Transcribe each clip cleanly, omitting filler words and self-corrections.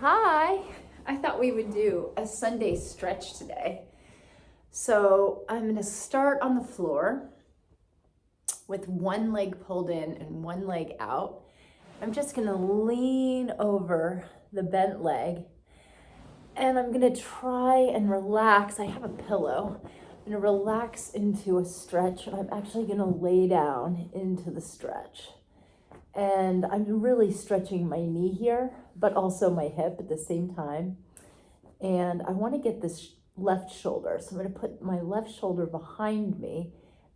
Hi, I thought we would do a Sunday stretch today. So I'm gonna start on the floor with one leg pulled in and one leg out. I'm just gonna lean over the bent leg and I'm gonna try and relax. I have a pillow. I'm gonna relax into a stretch and I'm actually gonna lay down into the stretch. And I'm really stretching my knee here, but also my hip at the same time. And I want to get this left shoulder. So I'm going to put my left shoulder behind me,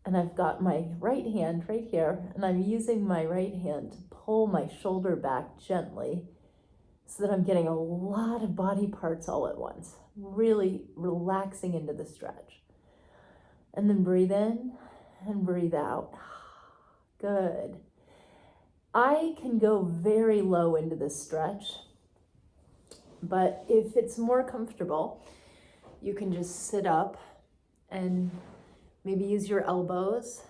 and I've got my right hand right here, and I'm using my right hand to pull my shoulder back gently so that I'm getting a lot of body parts all at once, really relaxing into the stretch. And then breathe in and breathe out. Good. I can go very low into this stretch, but if it's more comfortable, you can just sit up and maybe use your elbows,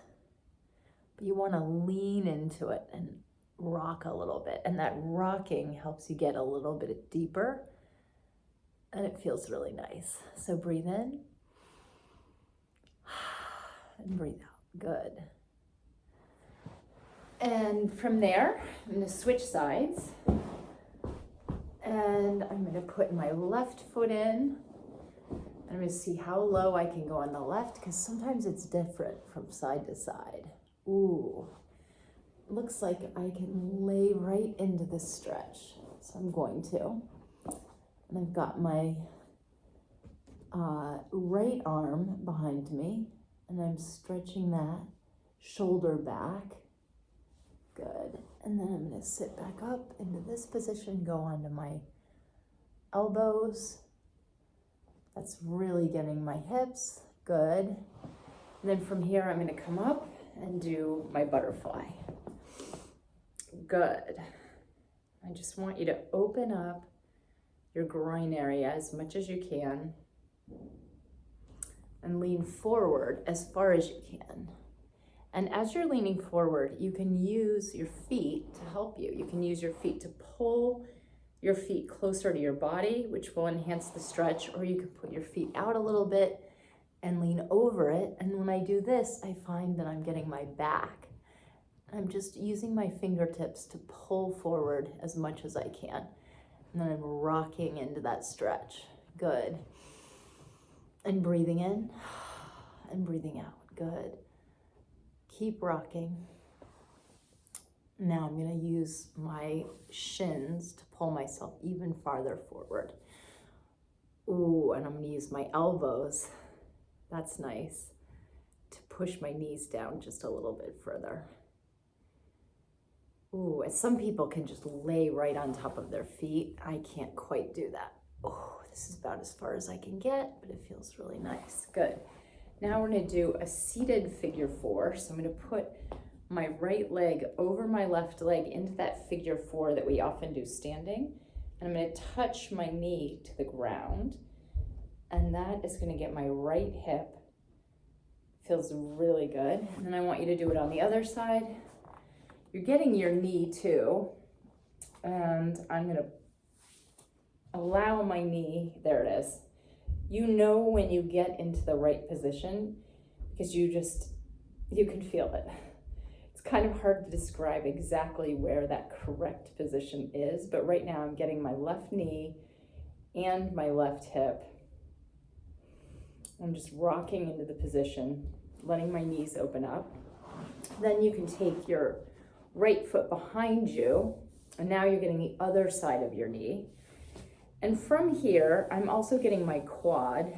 but you want to lean into it and rock a little bit. And that rocking helps you get a little bit deeper, and it feels really nice. So breathe in and breathe out. Good. And from there, I'm going to switch sides. And I'm going to put my left foot in. I'm going to see how low I can go on the left, because sometimes it's different from side to side. Ooh, looks like I can lay right into this stretch. So I'm going to. And I've got my right arm behind me, and I'm stretching that shoulder back. Good. And then I'm going to sit back up into this position, go onto my elbows. That's really getting my hips. Good. And then from here, I'm going to come up and do my butterfly. Good. I just want you to open up your groin area as much as you can and lean forward as far as you can. And as you're leaning forward, you can use your feet to help you. You can use your feet to pull your feet closer to your body, which will enhance the stretch, or you can put your feet out a little bit and lean over it. And when I do this, I find that I'm getting my back. I'm just using my fingertips to pull forward as much as I can. And then I'm rocking into that stretch. Good. And breathing in and breathing out. Good. Keep rocking. Now I'm going to use my shins to pull myself even farther forward. Ooh, and I'm going to use my elbows. That's nice. To push my knees down just a little bit further. Ooh, some people can just lay right on top of their feet. I can't quite do that. Oh, this is about as far as I can get, but it feels really nice. Good. Now we're going to do a seated figure four. So I'm going to put my right leg over my left leg into that figure four that we often do standing. And I'm going to touch my knee to the ground. And that is going to get my right hip. Feels really good. And then I want you to do it on the other side. You're getting your knee too. And I'm going to allow my knee, there it is. You know when you get into the right position because you can feel it. It's kind of hard to describe exactly where that correct position is, but right now I'm getting my left knee and my left hip. I'm just rocking into the position, letting my knees open up. Then you can take your right foot behind you, and now you're getting the other side of your knee. And from here, I'm also getting my quad.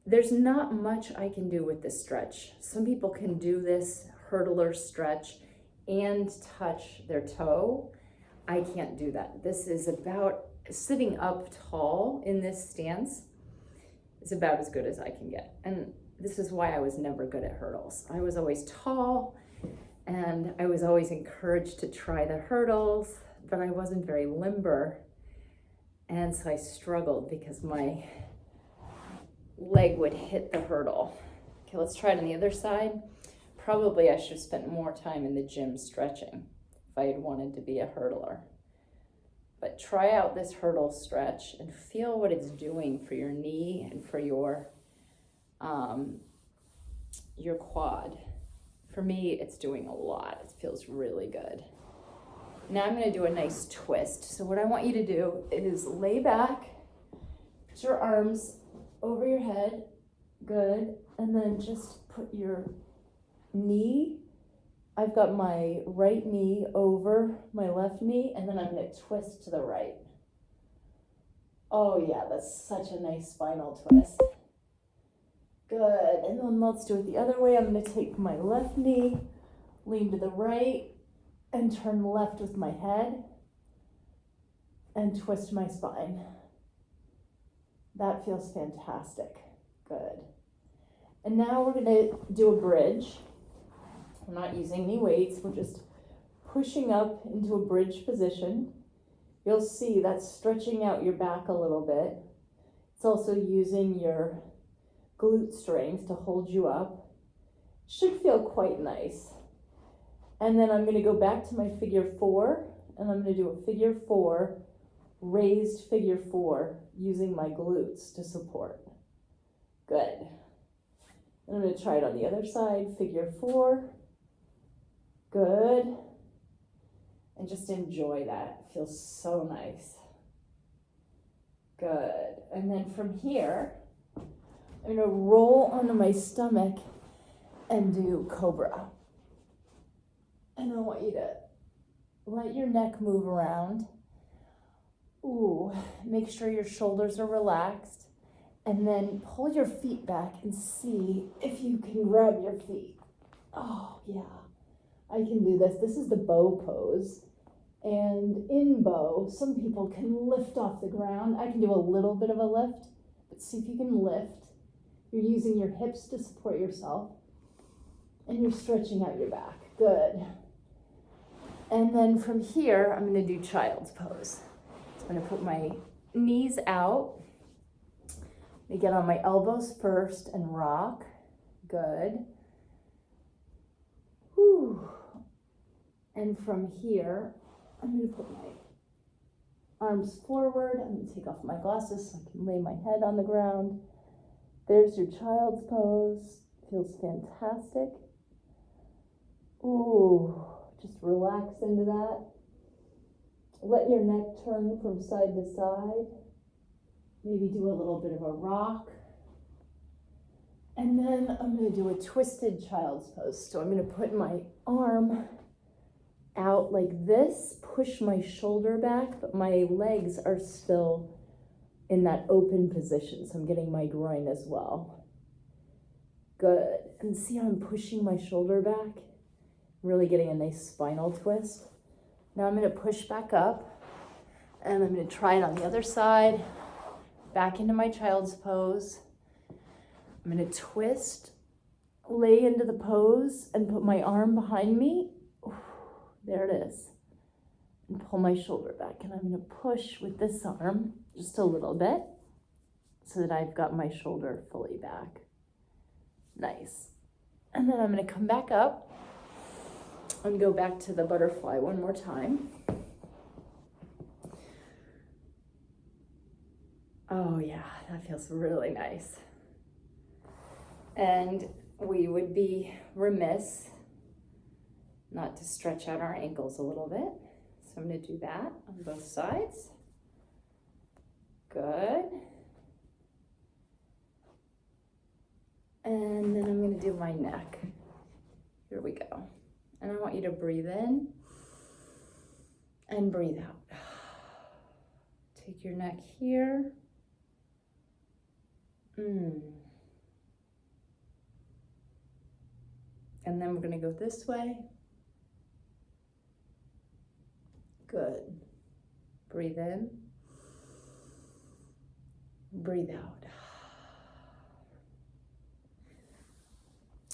There's not much I can do with this stretch. Some people can do this hurdler stretch and touch their toe. I can't do that. This is about sitting up tall in this stance is about as good as I can get. And this is why I was never good at hurdles. I was always tall and I was always encouraged to try the hurdles, but I wasn't very limber. And so I struggled because my leg would hit the hurdle. Okay, let's try it on the other side. Probably I should have spent more time in the gym stretching if I had wanted to be a hurdler. But try out this hurdle stretch and feel what it's doing for your knee and for your quad. For me, it's doing a lot. It feels really good. Now I'm gonna do a nice twist. So what I want you to do is lay back, put your arms over your head, good, and then just put your knee, I've got my right knee over my left knee, and then I'm gonna twist to the right. Oh yeah, that's such a nice spinal twist. Good, and then let's do it the other way. I'm gonna take my left knee, lean to the right, and turn left with my head, and twist my spine. That feels fantastic. Good. And now we're gonna do a bridge. We're not using any weights, we're just pushing up into a bridge position. You'll see that's stretching out your back a little bit. It's also using your glute strength to hold you up. Should feel quite nice. And then I'm gonna go back to my figure 4, and I'm gonna do a figure 4, raised figure 4, using my glutes to support. Good. And I'm gonna try it on the other side, figure 4. Good. And just enjoy that. It feels so nice. Good. And then from here, I'm gonna roll onto my stomach and do cobra. And I want you to let your neck move around. Ooh, make sure your shoulders are relaxed. And then pull your feet back and see if you can grab your feet. Oh, yeah. I can do this. This is the bow pose. And in bow, some people can lift off the ground. I can do a little bit of a lift, but see if you can lift. You're using your hips to support yourself, and you're stretching out your back. Good. And then from here, I'm gonna do child's pose. So I'm gonna put my knees out. I get on my elbows first and rock. Good. Whew. And from here, I'm gonna put my arms forward. I'm gonna take off my glasses so I can lay my head on the ground. There's your child's pose. Feels fantastic. Ooh, just relax into that. Let your neck turn from side to side. Maybe do a little bit of a rock. And then I'm gonna do a twisted child's pose. So I'm gonna put my arm out like this, push my shoulder back, but my legs are still in that open position. So I'm getting my groin as well. Good. And see how I'm pushing my shoulder back? Really getting a nice spinal twist. Now I'm gonna push back up, and I'm gonna try it on the other side. Back into my child's pose. I'm gonna twist, lay into the pose, and put my arm behind me. Ooh, there it is. And pull my shoulder back. And I'm gonna push with this arm just a little bit so that I've got my shoulder fully back. Nice. And then I'm gonna come back up and go back to the butterfly one more time. Oh yeah, that feels really nice. And we would be remiss not to stretch out our ankles a little bit. So I'm gonna do that on both sides. Good. And then I'm gonna do my neck. Here we go. And I want you to breathe in and breathe out. Take your neck here. And then we're gonna go this way. Good. Breathe in. Breathe out.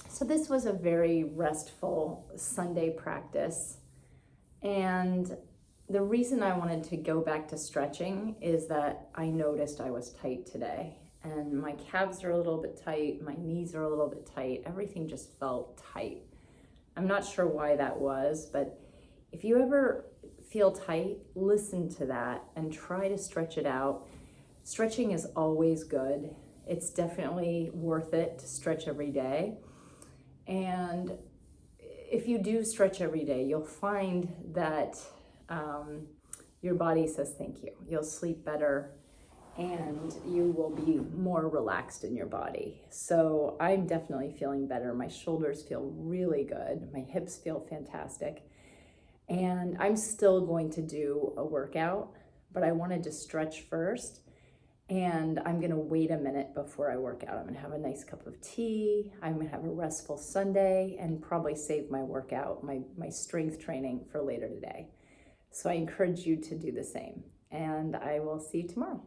So this was a very restful Sunday practice. And the reason I wanted to go back to stretching is that I noticed I was tight today. And my calves are a little bit tight, my knees are a little bit tight, everything just felt tight. I'm not sure why that was, but if you ever feel tight, listen to that and try to stretch it out. Stretching is always good. It's definitely worth it to stretch every day. And if you do stretch every day, you'll find that your body says thank you. You'll sleep better and you will be more relaxed in your body. So I'm definitely feeling better. My shoulders feel really good. My hips feel fantastic. And I'm still going to do a workout, but I wanted to stretch first. And I'm gonna wait a minute before I work out. I'm gonna have a nice cup of tea. I'm gonna have a Restful Sunday and probably save my workout, my strength training for later today. So I encourage you to do the same. And I will see you tomorrow.